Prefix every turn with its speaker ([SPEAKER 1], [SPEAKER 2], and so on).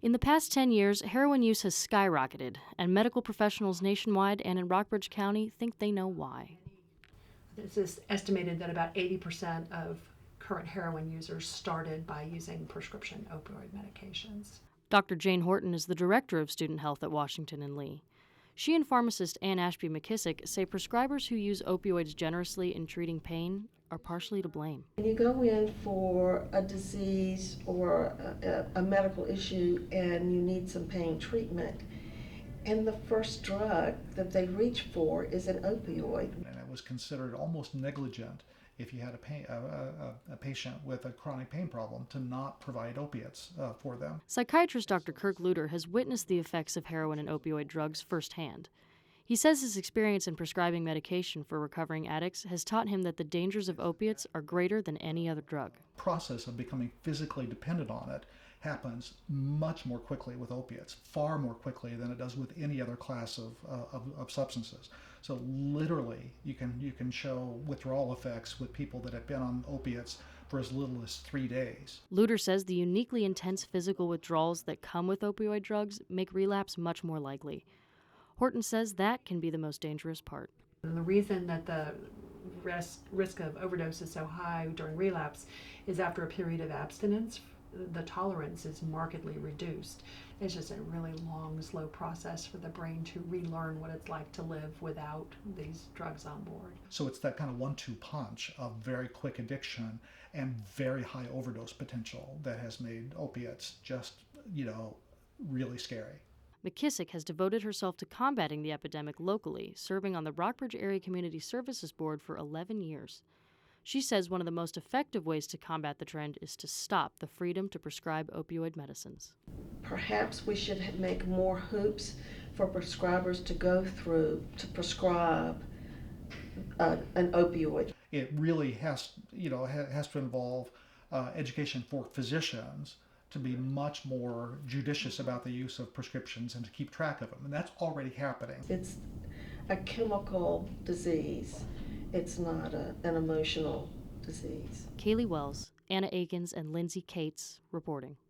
[SPEAKER 1] In the past 10 years, heroin use has skyrocketed, and medical professionals nationwide and in Rockbridge County think they know why.
[SPEAKER 2] It's estimated that about 80% of current heroin users started by using prescription opioid medications.
[SPEAKER 1] Dr. Jane Horton is the director of student health at Washington and Lee. She and pharmacist Ann Ashby McKissick say prescribers who use opioids generously in treating pain are partially to blame.
[SPEAKER 3] When you go in for a disease or a medical issue and you need some pain treatment, and the first drug that they reach for is an opioid.
[SPEAKER 4] And it was considered almost negligent if you had a patient with a chronic pain problem to not provide opiates for them.
[SPEAKER 1] Psychiatrist Dr. Kirk Looter has witnessed the effects of heroin and opioid drugs firsthand. He says his experience in prescribing medication for recovering addicts has taught him that the dangers of opiates are greater than any other drug.
[SPEAKER 4] The process of becoming physically dependent on it happens much more quickly with opiates, far more quickly than it does with any other class of substances. So literally, you can show withdrawal effects with people that have been on opiates for as little as 3 days.
[SPEAKER 1] Looter says the uniquely intense physical withdrawals that come with opioid drugs make relapse much more likely. Horton says that can be the most dangerous part.
[SPEAKER 2] And the reason that the risk of overdose is so high during relapse is after a period of abstinence, the tolerance is markedly reduced. It's just a really long, slow process for the brain to relearn what it's like to live without these drugs on board.
[SPEAKER 4] So it's that kind of 1-2 punch of very quick addiction and very high overdose potential that has made opiates just, really scary.
[SPEAKER 1] McKissick has devoted herself to combating the epidemic locally, serving on the Rockbridge Area Community Services Board for 11 years. She says one of the most effective ways to combat the trend is to stop the freedom to prescribe opioid medicines.
[SPEAKER 3] Perhaps we should make more hoops for prescribers to go through to prescribe an opioid.
[SPEAKER 4] It really has to involve education for physicians to be much more judicious about the use of prescriptions and to keep track of them. And that's already happening.
[SPEAKER 3] It's a chemical disease. It's not an emotional disease.
[SPEAKER 1] Kaylee Wells, Anna Akins, and Lindsay Cates reporting.